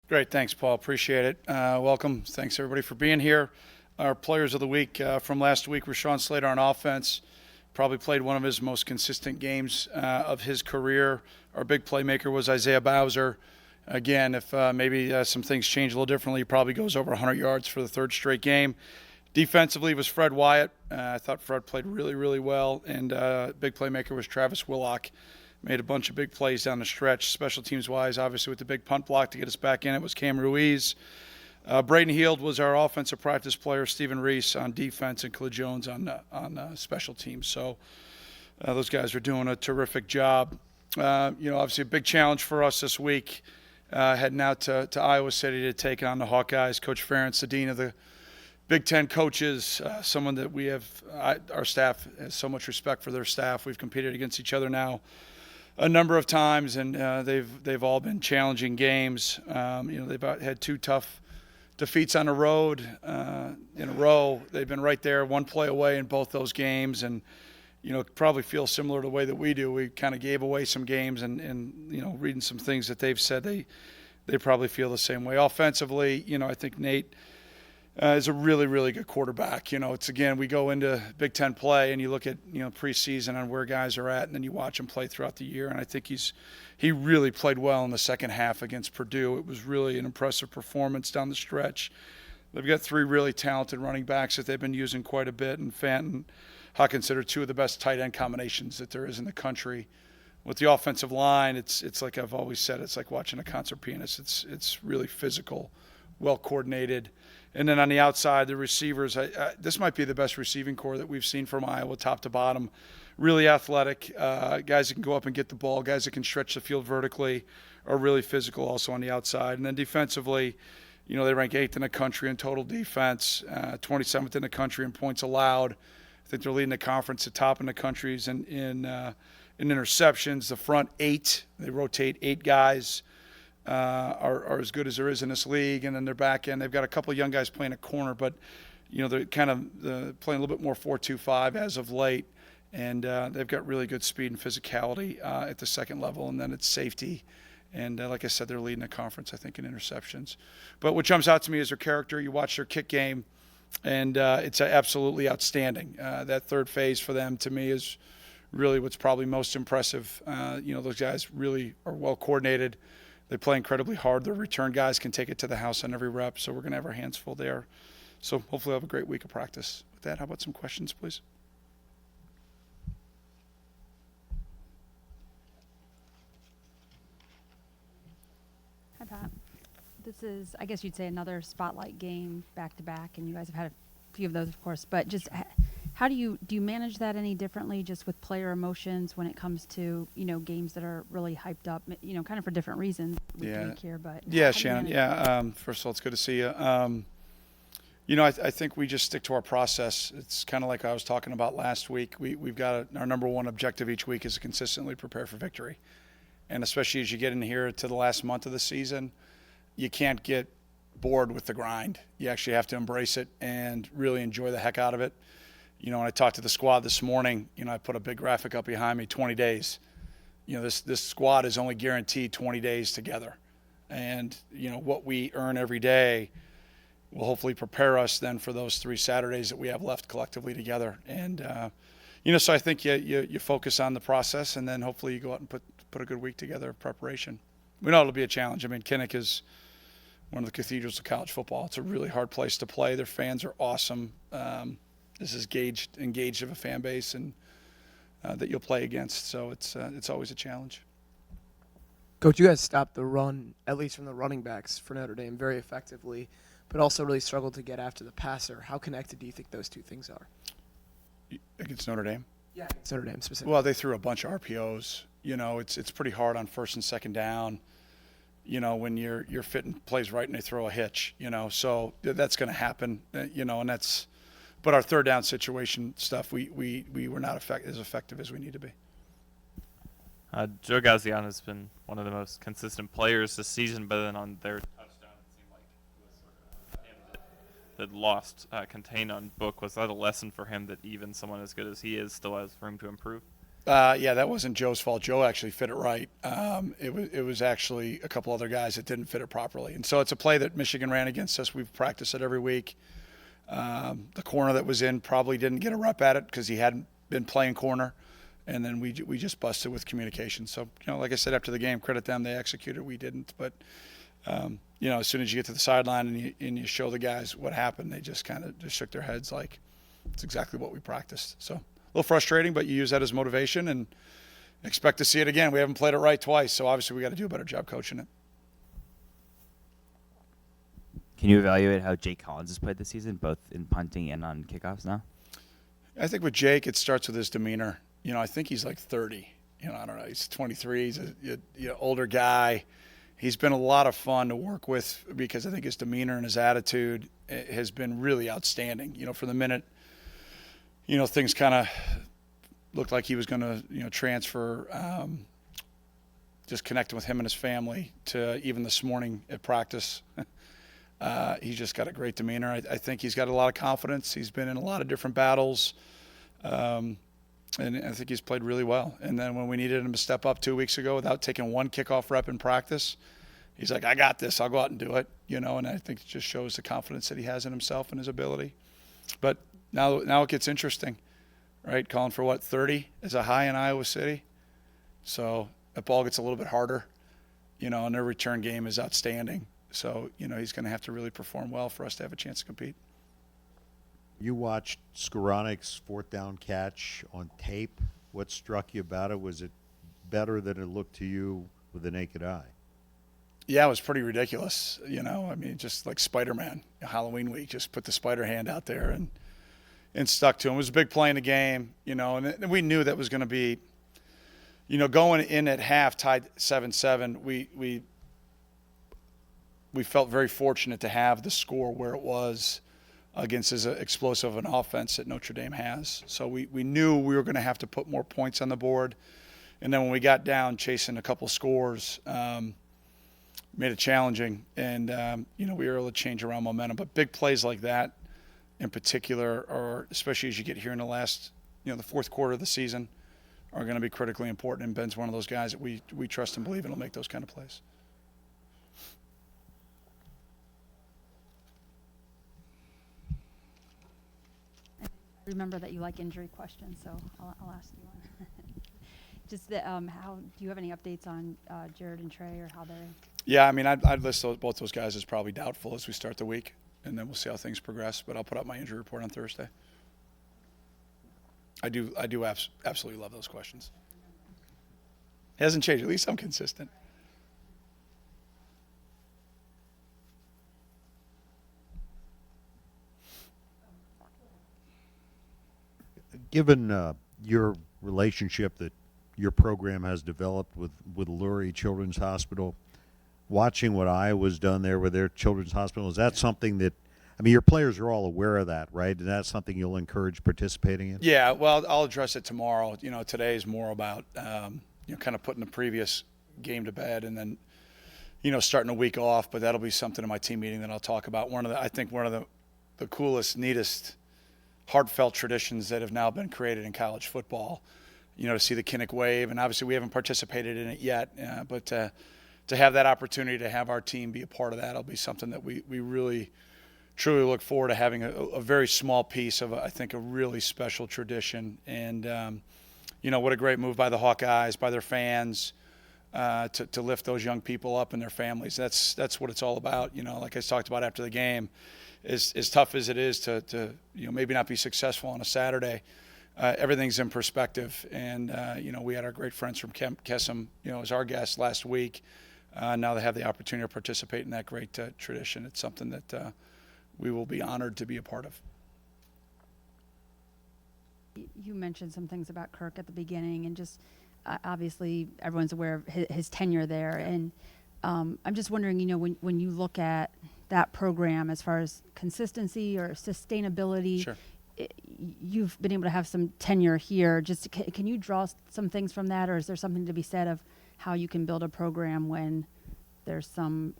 Great. Thanks, Paul. Appreciate it. Welcome. Thanks, everybody, for being here. Our players of the week from last week, Rashawn Slater on offense. Probably played one of his most consistent games of his career. Our big playmaker was Isaiah Bowser. Again, if maybe some things change a little differently, he probably goes over 100 yards for the third straight game. Defensively was Fred Wyatt. I thought Fred played really, really well. And big playmaker was Travis Willock. Made a bunch of big plays down the stretch, special teams-wise, obviously with the big punt block to get us back in. It was Cam Ruiz. Braden Heald was our offensive practice player. Stephen Reese on defense and Khalid Jones on special teams. So those guys are doing a terrific job. Obviously a big challenge for us this week, heading out to Iowa City to take on the Hawkeyes. Coach Ferentz, the dean of the Big Ten coaches, someone that our staff has so much respect for their staff. We've competed against each other now a number of times, and they've all been challenging games. They've had two tough defeats on the road in a row. They've been right there, one play away in both those games, and probably feel similar to the way that we do. We kind of gave away some games, and reading some things that they've said, they probably feel the same way. Offensively, I think Nate is a really, really good quarterback. We go into Big Ten play and you look at, preseason on where guys are at, and then you watch him play throughout the year. And I think he really played well in the second half against Purdue. It was really an impressive performance down the stretch. They've got three really talented running backs that they've been using quite a bit, and Fant and Hawkins are two of the best tight end combinations that there is in the country. With the offensive line, it's like I've always said, it's like watching a concert pianist. It's really physical, well coordinated. And then on the outside, the receivers, this might be the best receiving core that we've seen from Iowa, top to bottom. Really athletic, guys that can go up and get the ball, guys that can stretch the field vertically, are really physical also on the outside. And then defensively, they rank 8th in the country in total defense, 27th in the country in points allowed. I think they're leading the conference at top in the countries in interceptions. The front 8, they rotate 8 guys. Are as good as there is in this league, and then their back end, they've got a couple of young guys playing a corner, but they're kind of playing a little bit more 4-2-5 as of late, and they've got really good speed and physicality at the second level, and then it's safety, and like I said, they're leading the conference, I think, in interceptions. But what jumps out to me is their character. You watch their kick game, and it's absolutely outstanding. That third phase for them, to me, is really what's probably most impressive. Those guys really are well coordinated. They play incredibly hard. Their return guys can take it to the house on every rep, so we're going to have our hands full there. So hopefully we'll have a great week of practice. With that, how about some questions, please? Hi, Pat. This is, I guess you'd say, another spotlight game back-to-back, and you guys have had a few of those, of course. But just how do you manage that any differently, just with player emotions when it comes to games that are really hyped up, kind of for different reasons? Here, but yeah, Shannon. Yeah. First of all, it's good to see you. I think we just stick to our process. It's kind of like I was talking about last week. We've got our number one objective each week is to consistently prepare for victory, and especially as you get in here to the last month of the season, you can't get bored with the grind. You actually have to embrace it and really enjoy the heck out of it. When I talked to the squad this morning, I put a big graphic up behind me, 20 days. This squad is only guaranteed 20 days together. And, what we earn every day will hopefully prepare us then for those 3 Saturdays that we have left collectively together. And, so I think you focus on the process, and then hopefully you go out and put a good week together of preparation. We know it'll be a challenge. I mean, Kinnick is one of the cathedrals of college football. It's a really hard place to play. Their fans are awesome. This is engaged of a fan base, and that you'll play against. So it's always a challenge. Coach, you guys stopped the run, at least from the running backs for Notre Dame, very effectively, but also really struggled to get after the passer. How connected do you think those two things are? Against Notre Dame? Yeah, against Notre Dame specifically. Well, they threw a bunch of RPOs. It's pretty hard on first and second down. When you're fitting plays right and they throw a hitch. So that's going to happen. And that's. But our third down situation stuff, we were not as effective as we need to be. Joe Gaziano has been one of the most consistent players this season, but then on their touchdown, it seemed like it was sort of him that lost contained on Book. Was that a lesson for him that even someone as good as he is still has room to improve? Yeah, that wasn't Joe's fault. Joe actually fit it right. It was actually a couple other guys that didn't fit it properly. And so it's a play that Michigan ran against us. We've practiced it every week. The corner that was in probably didn't get a rep at it because he hadn't been playing corner. And then we just busted with communication. So, like I said after the game, credit them. They executed. We didn't. But, as soon as you get to the sideline and you show the guys what happened, they just kind of just shook their heads like it's exactly what we practiced. So a little frustrating, but you use that as motivation and expect to see it again. We haven't played it right twice, so obviously we got to do a better job coaching it. Can you evaluate how Jake Collins has played this season, both in punting and on kickoffs now? I think with Jake, it starts with his demeanor. I think he's like 30. I don't know. He's 23. He's a older guy. He's been a lot of fun to work with because I think his demeanor and his attitude has been really outstanding. For the minute, things kind of looked like he was going to, transfer, just connecting with him and his family to even this morning at practice. He's just got a great demeanor. I think he's got a lot of confidence. He's been in a lot of different battles. And I think he's played really well. And then when we needed him to step up 2 weeks ago without taking one kickoff rep in practice, he's like, I got this. I'll go out and do it. And I think it just shows the confidence that he has in himself and his ability. But now it gets interesting, right? Calling for 30 is a high in Iowa City. So that ball gets a little bit harder, and their return game is outstanding. So, he's going to have to really perform well for us to have a chance to compete. You watched Skowronek's fourth down catch on tape. What struck you about it? Was it better than it looked to you with the naked eye? Yeah, it was pretty ridiculous. Just like Spider-Man, Halloween week, just put the spider hand out there and stuck to him. It was a big play in the game, and we knew that was going to be, going in at half tied 7-7. We felt very fortunate to have the score where it was against as explosive an offense that Notre Dame has. So we knew we were going to have to put more points on the board. And then when we got down chasing a couple scores, made it challenging. And, we were able to change around momentum. But big plays like that in particular, or especially as you get here in the last, the fourth quarter of the season, are going to be critically important. And Ben's one of those guys that we trust and believe in will make those kind of plays. Remember that you like injury questions, so I'll ask you one. Just how do you have any updates on Jared and Trey or how they're? Yeah, I'd list both those guys as probably doubtful as we start the week, and then we'll see how things progress. But I'll put out my injury report on Thursday. I do absolutely love those questions. It hasn't changed. At least I'm consistent. Given your relationship that your program has developed with Lurie Children's Hospital, watching what Iowa's done there with their children's hospital, is that something that, your players are all aware of that, right? And that's something you'll encourage participating in? Yeah, well, I'll address it tomorrow. Today is more about, kind of putting the previous game to bed and then, starting a week off. But that'll be something in my team meeting that I'll talk about. I think one of the coolest, neatest, heartfelt traditions that have now been created in college football, to see the Kinnick Wave. And obviously we haven't participated in it yet, but to have that opportunity to have our team be a part of that will be something that we really, truly look forward to having a very small piece of, I think, a really special tradition. And, what a great move by the Hawkeyes, by their fans, to lift those young people up and their families. That's what it's all about. Like I talked about after the game, as tough as it is to maybe not be successful on a Saturday, everything's in perspective. And we had our great friends from Kesem, as our guests last week. Now they have the opportunity to participate in that great tradition. It's something that we will be honored to be a part of. You mentioned some things about Kirk at the beginning, and just obviously everyone's aware of his tenure there. And I'm just wondering, when you look at that program as far as consistency or sustainability, Sure. You've been able to have some tenure here. Just can you draw some things from that, or is there something to be said of how you can build a program when there's some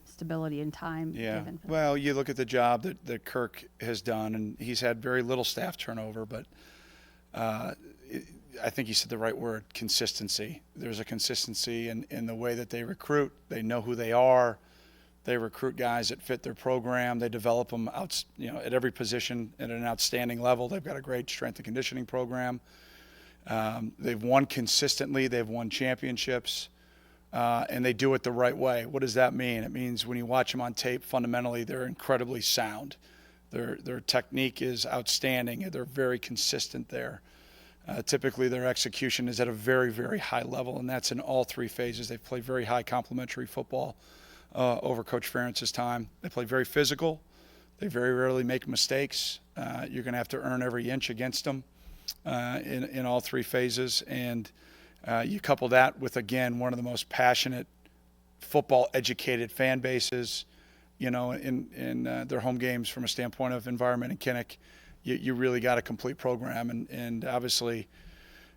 stability in time? Yeah. Given? Well, you look at the job that Kirk has done, and he's had very little staff turnover, but I think you said the right word, consistency. There's a consistency in the way that they recruit. They know who they are. They recruit guys that fit their program. They develop them out, at every position at an outstanding level. They've got a great strength and conditioning program. They've won consistently. They've won championships, and they do it the right way. What does that mean? It means when you watch them on tape, fundamentally, they're incredibly sound. Their technique is outstanding. They're very consistent there. Typically, their execution is at a very, very high level, and that's in all three phases. They play very high complementary football over Coach Ferentz's time. They play very physical. They very rarely make mistakes. You're going to have to earn every inch against them in all three phases. And you couple that with, again, one of the most passionate football-educated fan bases, in their home games from a standpoint of environment in Kinnick. You really got a complete program. And obviously,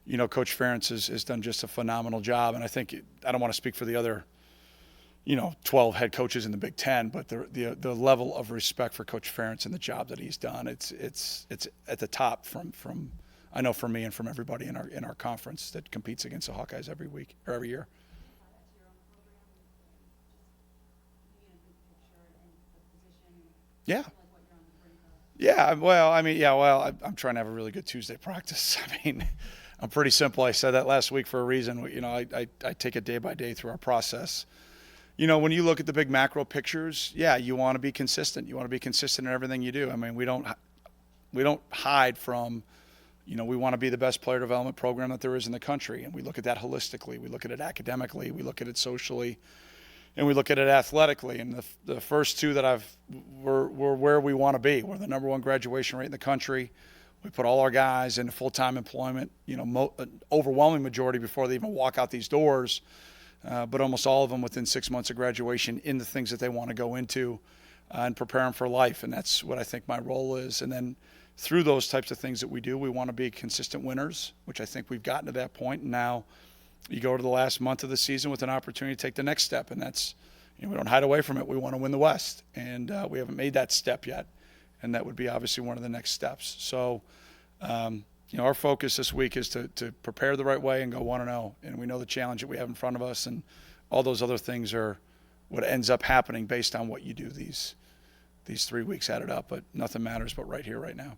Coach Ferentz has done just a phenomenal job. And I think, I don't want to speak for the other 12 head coaches in the Big Ten, but the level of respect for Coach Ferentz and the job that he's done, it's at the top from I know from me and from everybody in our conference that competes against the Hawkeyes every week or every year. Yeah. Yeah. Well, I'm trying to have a really good Tuesday practice. I'm pretty simple. I said that last week for a reason. I take it day by day through our process. When you look at the big macro pictures, you want to be consistent. You want to be consistent in everything you do. We don't hide from, we want to be the best player development program that there is in the country. And we look at that holistically. We look at it academically. We look at it socially. And we look at it athletically. And the first two that we're where we want to be. We're the number one graduation rate in the country. We put all our guys into full-time employment, overwhelming majority before they even walk out these doors. But almost all of them within 6 months of graduation in the things that they want to go into and prepare them for life. And that's what I think my role is. And then through those types of things that we do, we want to be consistent winners, which I think we've gotten to that point. And now you go to the last month of the season with an opportunity to take the next step. And that's, we don't hide away from it. We want to win the West. And we haven't made that step yet. And that would be obviously one of the next steps. So, our focus this week is to prepare the right way and go 1-0. And we know the challenge that we have in front of us, and all those other things are what ends up happening based on what you do these 3 weeks added up. But nothing matters but right here, right now.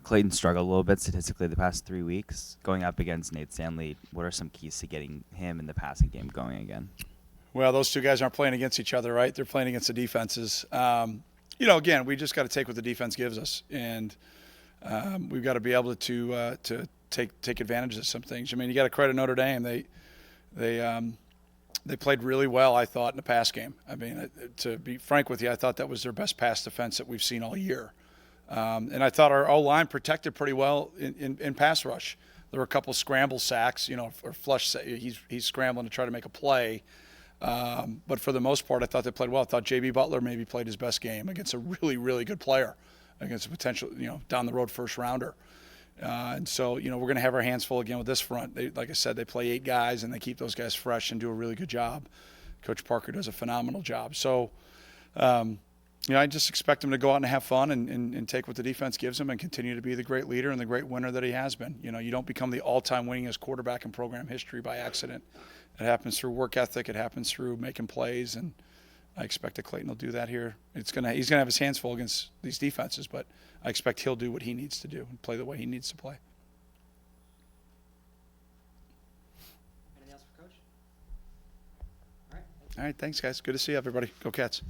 Clayton struggled a little bit statistically the past 3 weeks. Going up against Nate Stanley, what are some keys to getting him in the passing game going again? Well, those two guys aren't playing against each other, right? They're playing against the defenses. Again, we just got to take what the defense gives us, and we've got to be able to take advantage of some things. You got to credit Notre Dame. They played really well, I thought, in the pass game. To be frank with you, I thought that was their best pass defense that we've seen all year. And I thought our O-line protected pretty well in pass rush. There were a couple scramble sacks, or flush. He's scrambling to try to make a play. But for the most part, I thought they played well. I thought J.B. Butler maybe played his best game against a really, really good player, against a potential, down the road first rounder. And so, we're going to have our hands full again with this front. Like I said, they play 8 guys and they keep those guys fresh and do a really good job. Coach Parker does a phenomenal job. So, I just expect him to go out and have fun and take what the defense gives him and continue to be the great leader and the great winner that he has been. You don't become the all-time winningest quarterback in program history by accident. It happens through work ethic. It happens through making plays, and I expect that Clayton will do that here. He's gonna have his hands full against these defenses, but I expect he'll do what he needs to do and play the way he needs to play. Anything else for Coach? All right, thanks, guys. Good to see everybody. Go Cats.